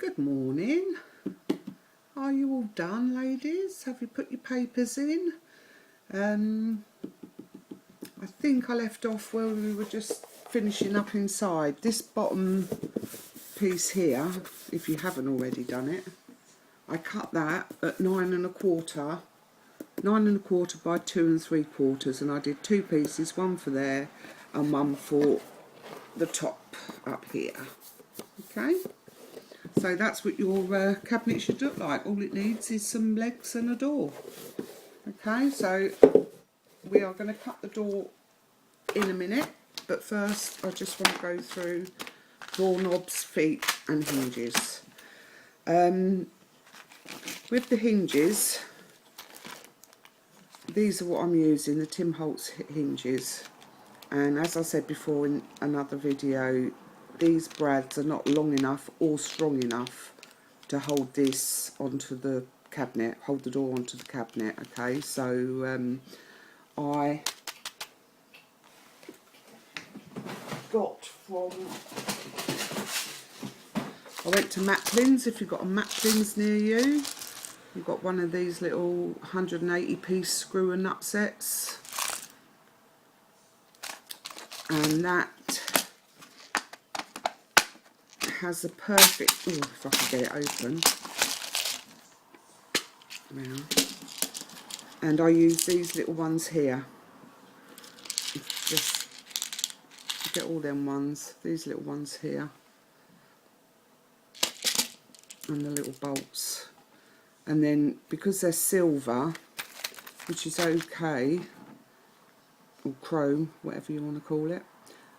Good morning. Are you all done, ladies? Have you put your papers in? I think I left off where we were just finishing up inside. This bottom piece here, if you haven't already done it, I cut that at 9 1/4, 9 1/4 by 2 3/4, and I did two pieces, one for there and one for the top up here. Okay. So that's what your cabinet should look like. All it needs is some legs and a door. Okay, so we are going to cut the door in a minute, but first I just want to go through door knobs, feet and hinges. With the hinges, these are what I'm using, the Tim Holtz hinges, and as I said before in another video, these brads are not long enough or strong enough to hold this onto the cabinet, hold the door onto the cabinet. Okay, so I went to Maplins. If you've got a Maplins near you, you've got one of these little 180 piece screw and nut sets, and that has a perfect, oh, if I can get it open now, and I use these little ones here. Just get all them ones, these little ones here, and the little bolts, and then because they're silver, which is okay, or chrome, whatever you want to call it,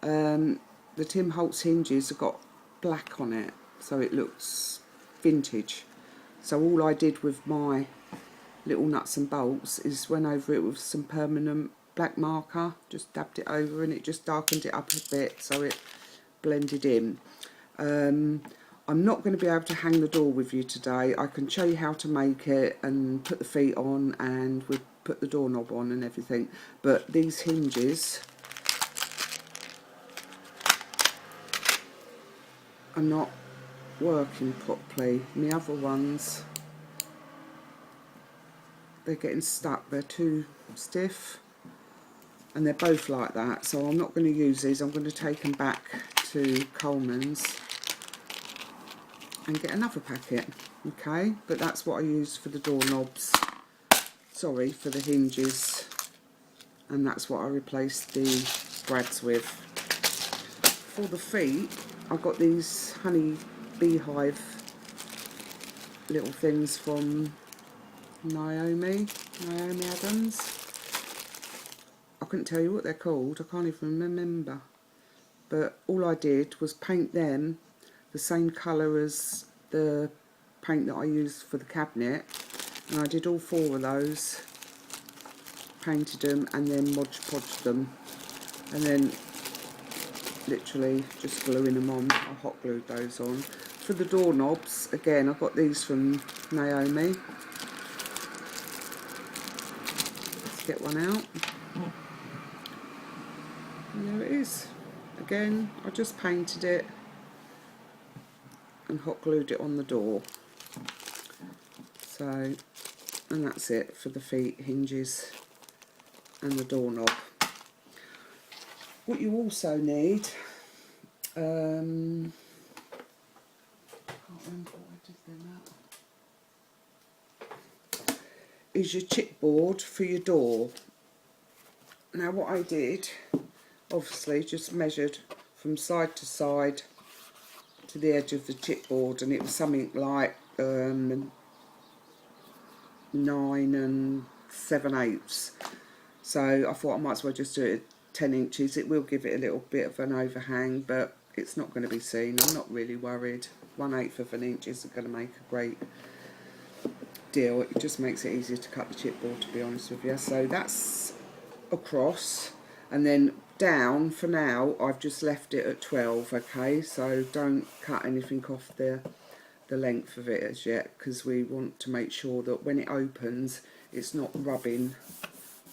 the Tim Holtz hinges have got black on it, so it looks vintage. So all I did with my little nuts and bolts is went over it with some permanent black marker, just dabbed it over, and it just darkened it up a bit so it blended in. I'm not going to be able to hang the door with you today. I can show you how to make it and put the feet on, and we put the doorknob on and everything, but these hinges are not working properly. And the other ones, they're getting stuck, they're too stiff, and they're both like that, so I'm not going to use these. I'm going to take them back to Coleman's and get another packet. Okay, but that's what I use for the doorknobs, sorry, for the hinges, and that's what I replaced the brads with. For the feet, I've got these honey beehive little things from Naomi Adams. I couldn't tell you what they're called, I can't even remember, but all I did was paint them the same colour as the paint that I used for the cabinet, and I did all four of those, painted them and then Mod Podged them, and then literally just gluing them on. I hot glued those on. For the doorknobs, again, I got these from Naomi. Let's get one out. And there it is. Again, I just painted it and hot glued it on the door. So, and that's it for the feet, hinges and the doorknob. What you also need, can't remember what I did then, is your chipboard for your door. Now what I did, obviously just measured from side to side to the edge of the chipboard, and it was something like 9 7/8. So I thought I might as well just do it 10 inches. It will give it a little bit of an overhang, but it's not going to be seen. I'm not really worried. 1/8 of an inch isn't going to make a great deal. It just makes it easier to cut the chipboard, to be honest with you. So that's across, and then down for now I've just left it at 12. Okay, so don't cut anything off the length of it as yet, because we want to make sure that when it opens it's not rubbing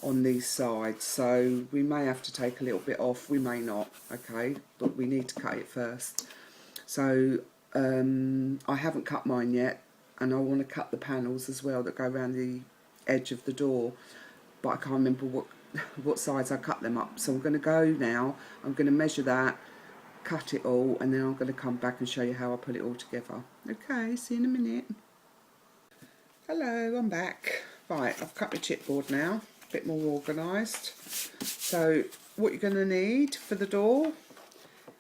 on these sides. So we may have to take a little bit off, we may not, okay, but we need to cut it first. So I haven't cut mine yet, and I want to cut the panels as well that go around the edge of the door, but I can't remember what size I cut them up. So I'm going to go now, I'm going to measure that, cut it all, and then I'm going to come back and show you how I put it all together. Okay, see you in a minute. Hello, I'm back. Right, I've cut my chipboard now, a bit more organised. So what you're going to need for the door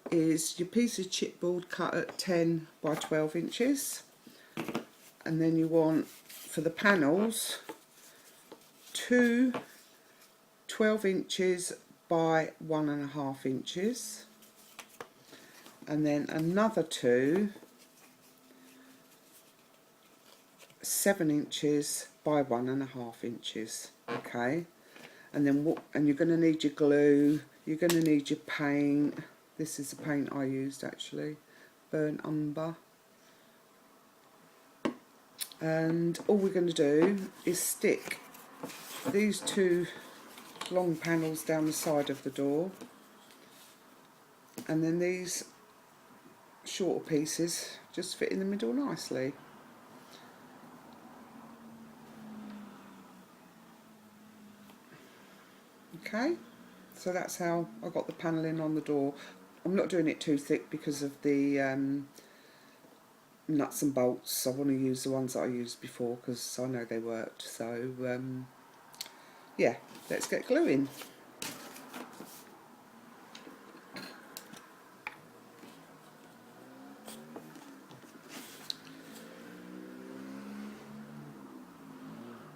is your piece of chipboard cut at 10 by 12 inches, and then you want, for the panels, 2 12 inches by 1.5 inches, and then another 2 7 inches by 1.5 inches. Okay, and then and you're going to need your glue, you're going to need your paint. This is the paint I used actually, burnt umber. And all we're going to do is stick these 2 long panels down the side of the door, and then these shorter pieces just fit in the middle nicely. Okay, so that's how I got the panelling on the door. I'm not doing it too thick because of the nuts and bolts. I want to use the ones that I used before because I know they worked. So yeah, let's get gluing.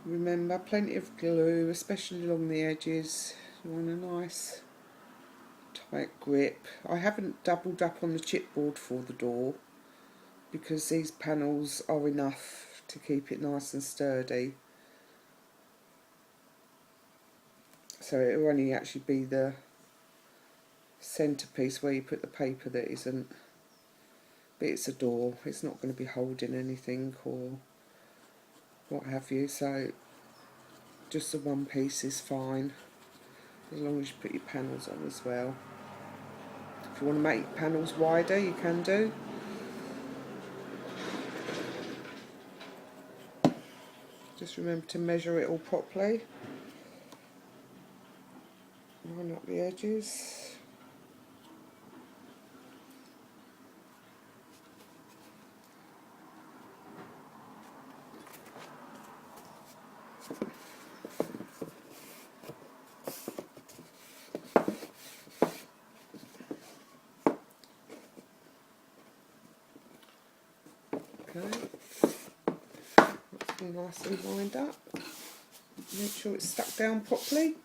Remember, plenty of glue, especially along the edges. You want a nice tight grip. I haven't doubled up on the chipboard for the door because these panels are enough to keep it nice and sturdy. So it will only actually be the centrepiece where you put the paper that isn't. But it's a door, it's not going to be holding anything or what have you, so just the one piece is fine as long as you put your panels on as well. If you want to make panels wider, you can do. Just remember to measure it all properly. Line up the edges. Okay, that's nice and lined up. Make sure it's stuck down properly.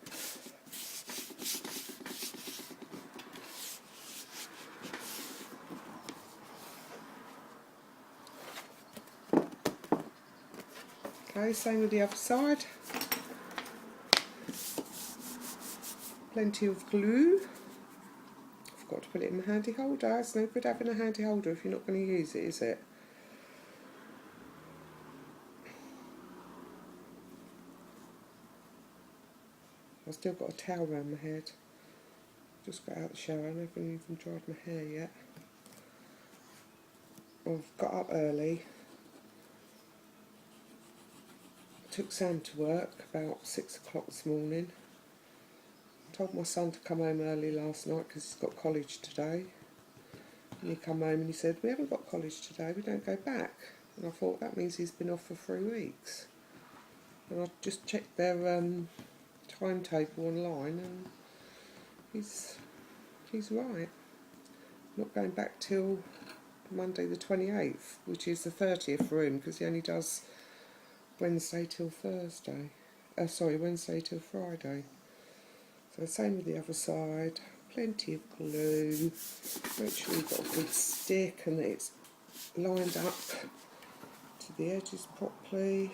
Okay, same with the other side. Plenty of glue. Forgot to put it in my handy holder. It's no good having a handy holder if you're not going to use it, is it? I've still got a towel around my head. Just got out of the shower and I haven't even dried my hair yet. I've got up early. Took Sam to work about 6 o'clock this morning. Told my son to come home early last night because he's got college today. And he come home and he said, "We haven't got college today, we don't go back." And I thought that means he's been off for 3 weeks. And I just checked their timetable online and he's right. Not going back till Monday the 28th, which is the 30th for him because he only does Wednesday till Thursday. Wednesday till Friday. So same with the other side. Plenty of glue. Make sure you've got a good stick and that it's lined up to the edges properly.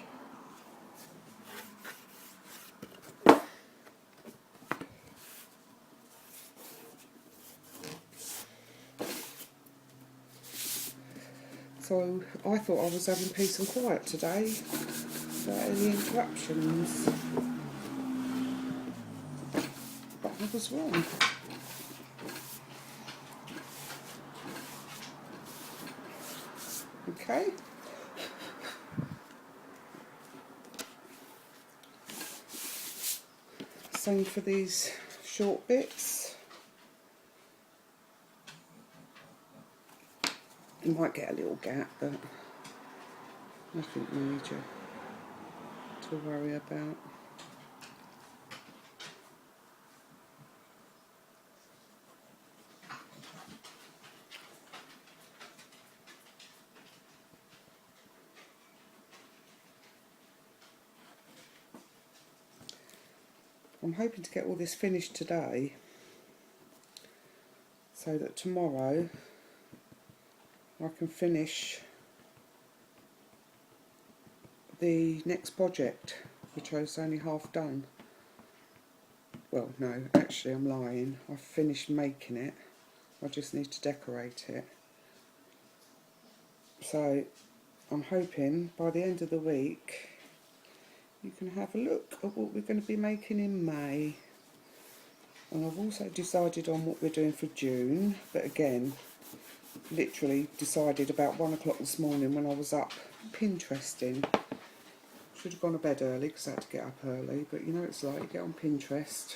So I thought I was having peace and quiet today without any interruptions, but I was wrong. Okay. Same for these short bits. You might get a little gap, but nothing major to worry about. I'm hoping to get all this finished today so that tomorrow I can finish the next project, which I was only half done. Well, no, actually I'm lying. I've finished making it. I just need to decorate it. So I'm hoping by the end of the week you can have a look at what we're going to be making in May. And I've also decided on what we're doing for June, but again, literally decided about 1 o'clock this morning when I was up Pinteresting. Should have gone to bed early because I had to get up early, but you know it's like, you get on Pinterest,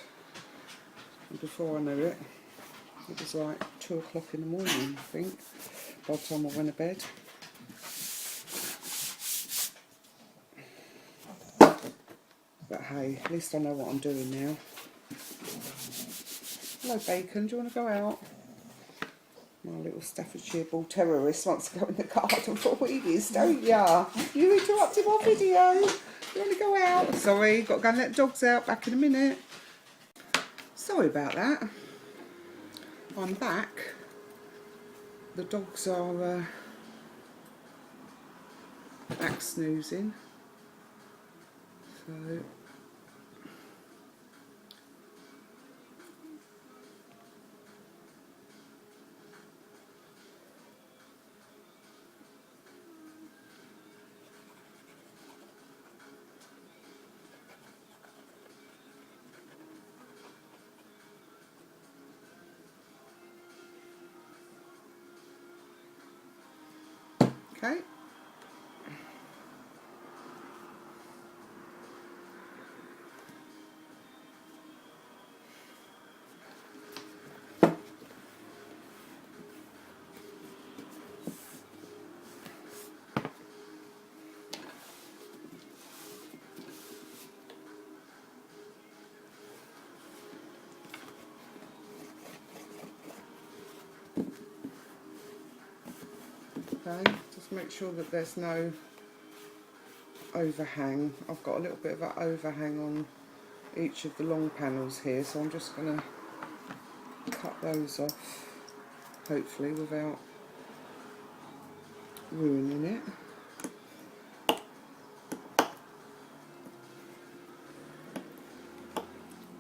and before I knew it, it was like 2 o'clock in the morning, I think, by the time I went to bed. But hey, at least I know what I'm doing now. Hello Bacon, do you want to go out? My little Staffordshire Bull terrorist wants to go in the garden for Wheaties, don't ya? You interrupted my video. You want to go out? Sorry, got to go and let the dogs out, back in a minute. Sorry about that. I'm back. The dogs are back snoozing. So okay. Okay, just make sure that there's no overhang. I've got a little bit of an overhang on each of the long panels here, so I'm just going to cut those off, hopefully without ruining it.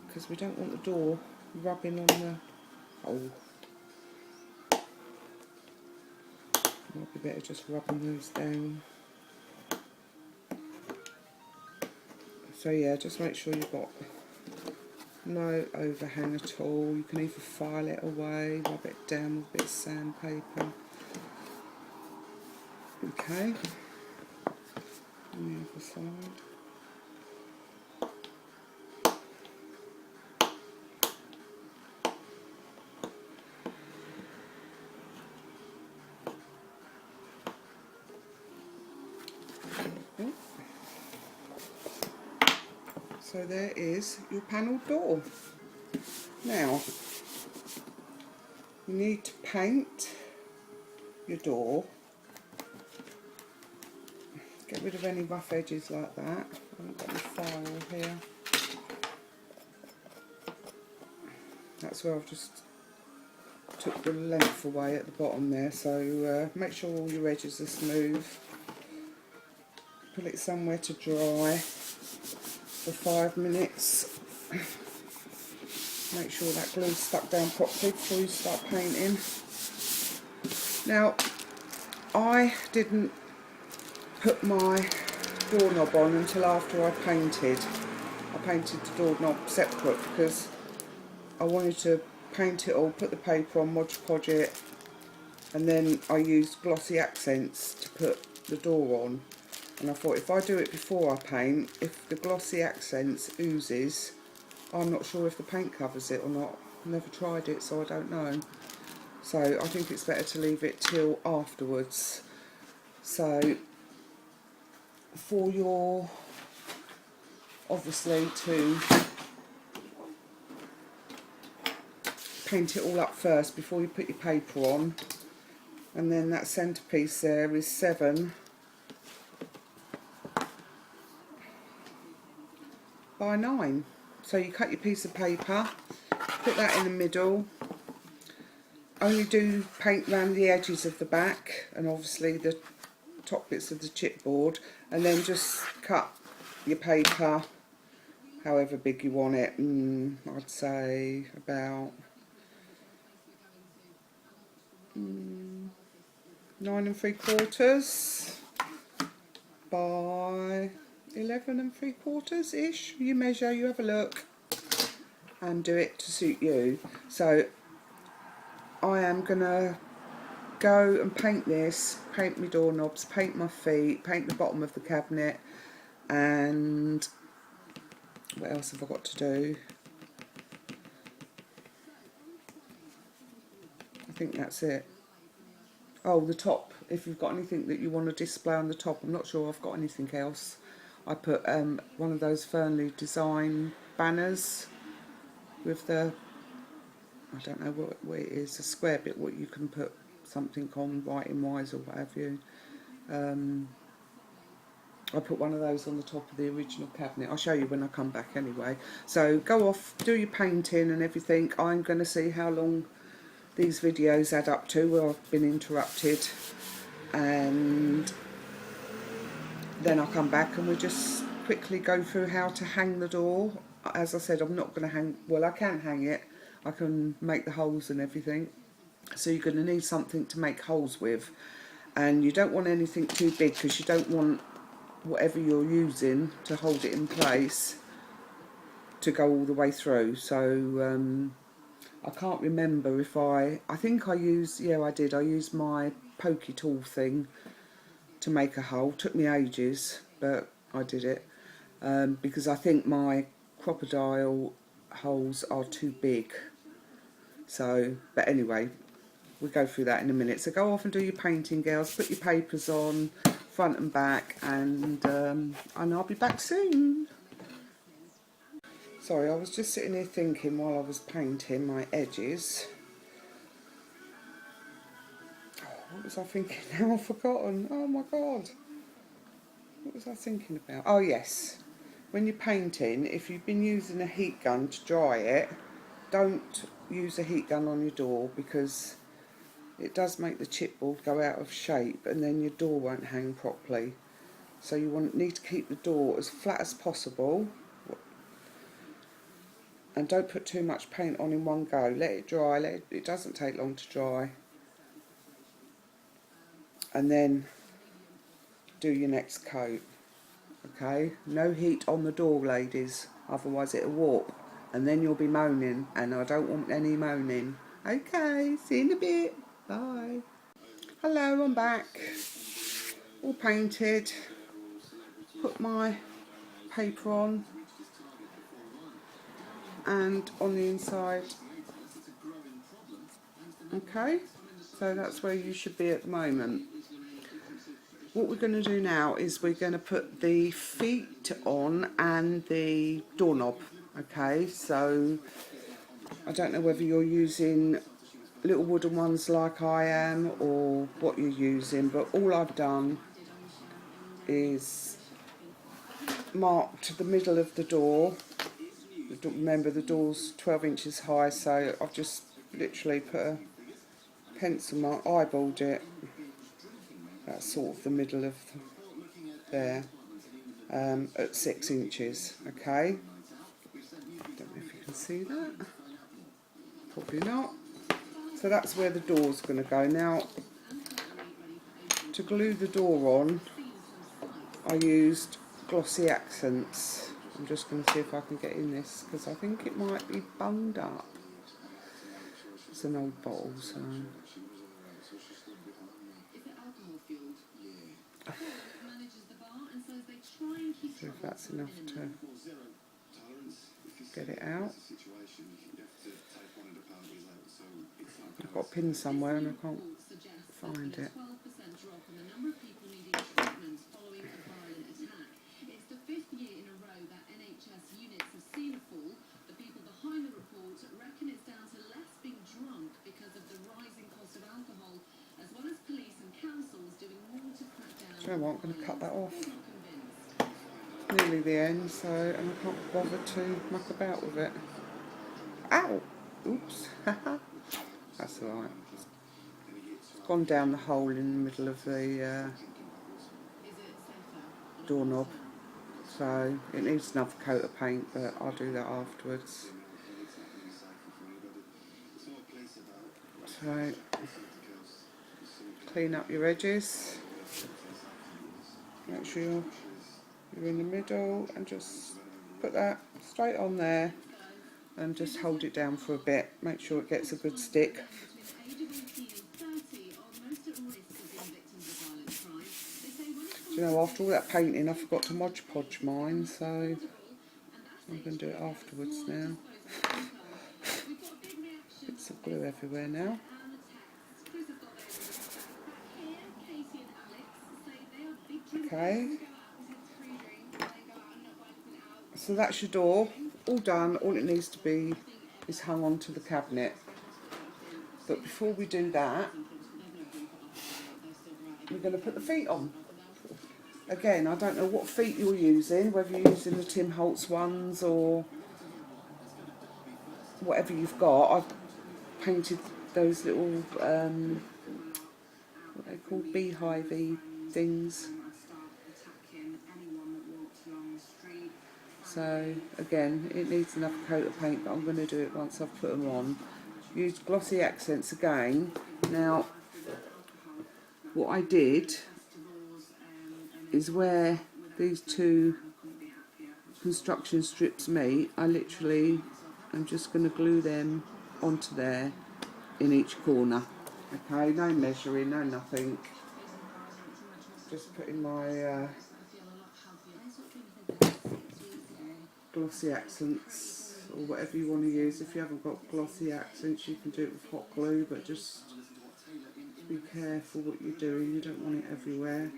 Because we don't want the door rubbing on the hole. Might be better just rubbing those down. So yeah, just make sure you've got no overhang at all. You can either file it away, rub it down with a bit of sandpaper. Okay, on the other side. So there is your panel door. Now, you need to paint your door. Get rid of any rough edges like that. I haven't got any file here. That's where I've just took the length away at the bottom there. So make sure all your edges are smooth. Put it somewhere to dry for 5 minutes. Make sure that glue's stuck down properly before you start painting. Now, I didn't put my doorknob on until after I painted. I painted the doorknob separate because I wanted to paint it all, put the paper on, Mod Podge it, and then I used glossy accents to put the door on. And I thought, if I do it before I paint, if the glossy accents oozes, I'm not sure if the paint covers it or not. I've never tried it, so I don't know. So I think it's better to leave it till afterwards. So for your, obviously, to paint it all up first before you put your paper on. And then that centrepiece there is 7 by 9. So you cut your piece of paper, put that in the middle, only do paint around the edges of the back and obviously the top bits of the chipboard, and then just cut your paper however big you want it. I'd say about 9 3/4 by 11 3/4 ish. You measure, you have a look and do it to suit you. So I am gonna go and paint this, paint my doorknobs, paint my feet, paint the bottom of the cabinet, and what else have I got to do? I think that's it. Oh, the top, if you've got anything that you want to display on the top. I'm not sure I've got anything else. I put one of those Fernley design banners with the, I don't know what it is, a square bit what you can put something on, writing wise or what have you. I put one of those on the top of the original cabinet. I'll show you when I come back anyway. So go off, do your painting and everything. I'm going to see how long these videos add up to where I've been interrupted, and then I'll come back and we'll just quickly go through how to hang the door. As I said, I'm not going to hang, well, I can hang it, I can make the holes and everything. So you're going to need something to make holes with, and you don't want anything too big because you don't want whatever you're using to hold it in place to go all the way through. So I can't remember if I think I used, yeah I did, I used my pokey tool thing to make a hole. Took me ages, but I did it, because I think my crocodile holes are too big. So, but anyway, we'll go through that in a minute. So go off and do your painting, girls, put your papers on, front and back, and I'll be back soon. Sorry, I was just sitting here thinking while I was painting my edges. What was I thinking now? I've forgotten. Oh my god. What was I thinking about? Oh yes. When you're painting, if you've been using a heat gun to dry it, don't use a heat gun on your door because it does make the chipboard go out of shape and then your door won't hang properly. So you need to keep the door as flat as possible. And don't put too much paint on in one go. Let it dry. It doesn't take long to dry. And then do your next coat. Okay? No heat on the door, ladies. Otherwise it'll warp. And then you'll be moaning. And I don't want any moaning. Okay, see you in a bit. Bye. Hello, I'm back. All painted. Put my paper on. And on the inside. Okay, so that's where you should be at the moment. What we're going to do now is we're going to put the feet on and the doorknob. Okay, so I don't know whether you're using little wooden ones like I am or what you're using, but all I've done is marked the middle of the door. Remember, the door's 12 inches high, so I've just literally put a pencil mark, eyeballed it. That's sort of the middle of there, at 6 inches. Okay. Don't know if you can see that. Probably not. So that's where the door's going to go. Now, to glue the door on, I used glossy accents. I'm just going to see if I can get in this because I think it might be bunged up. It's an old bottle, so So if that's enough to get it out. I've got a pin somewhere and I can't find it. Do you know what? I'm going to cut that off. Nearly the end, so, and I can't bother to muck about with it. Ow! Oops. That's alright. It's gone down the hole in the middle of the doorknob. So it needs another coat of paint, but I'll do that afterwards. So clean up your edges. Make sure you're in the middle and just put that straight on there and just hold it down for a bit. Make sure it gets a good stick. Do you know, after all that painting I forgot to Mod Podge mine, so I'm going to do it afterwards now. Bits of glue everywhere now. Okay, so that's your door, all done. All it needs to be is hung onto the cabinet. But before we do that, we're going to put the feet on. Again, I don't know what feet you're using, whether you're using the Tim Holtz ones or whatever you've got. I've painted those little, what they call beehive-y things. So again, it needs another coat of paint, but I'm going to do it once I've put them on. Use glossy accents again. Now, what I did is where these two construction strips meet, I literally am just going to glue them onto there in each corner. Okay, no measuring, no nothing. Just putting my glossy accents or whatever you want to use. If you haven't got glossy accents, you can do it with hot glue, but just be careful what you're doing. You don't want it everywhere.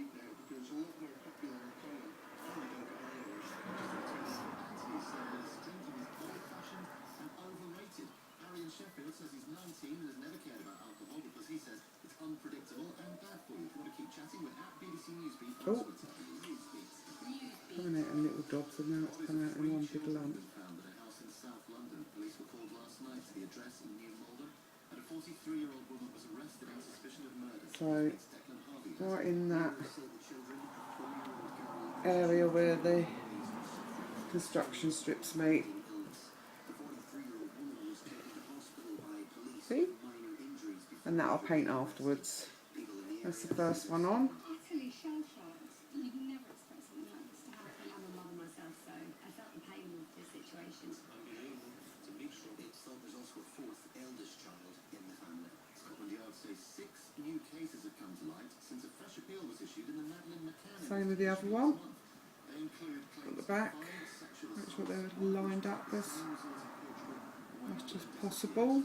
Oh, coming out in little dobs, and now it's coming out in one big lump. So, right in that area where the construction strips meet. See? And that I'll paint afterwards. That's the first one on. Same with the other one. At the back, make sure they're lined up as much as possible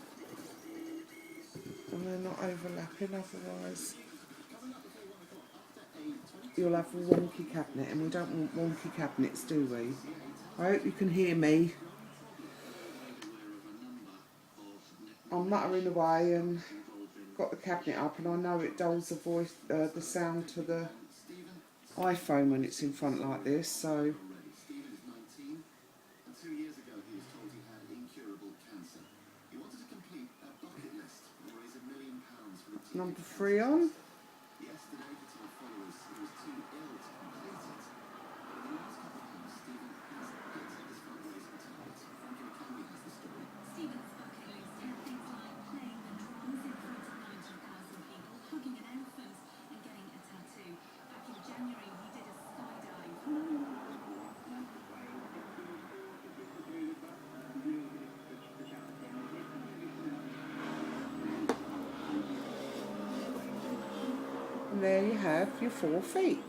and they're not overlapping, otherwise you'll have a wonky cabinet, and we don't want wonky cabinets, do we? I hope you can hear me. I'm muttering away and got the cabinet up, and I know it dulls the voice, the sound to the iPhone when it's in front like this, so number 3 on. And there you have your 4 feet.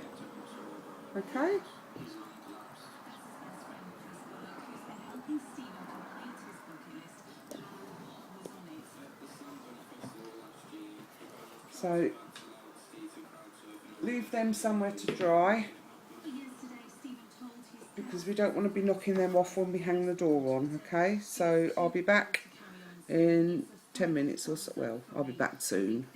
Okay? So leave them somewhere to dry, because we don't want to be knocking them off when we hang the door on. Okay, so I'll be back in 10 minutes or so. Well, I'll be back soon.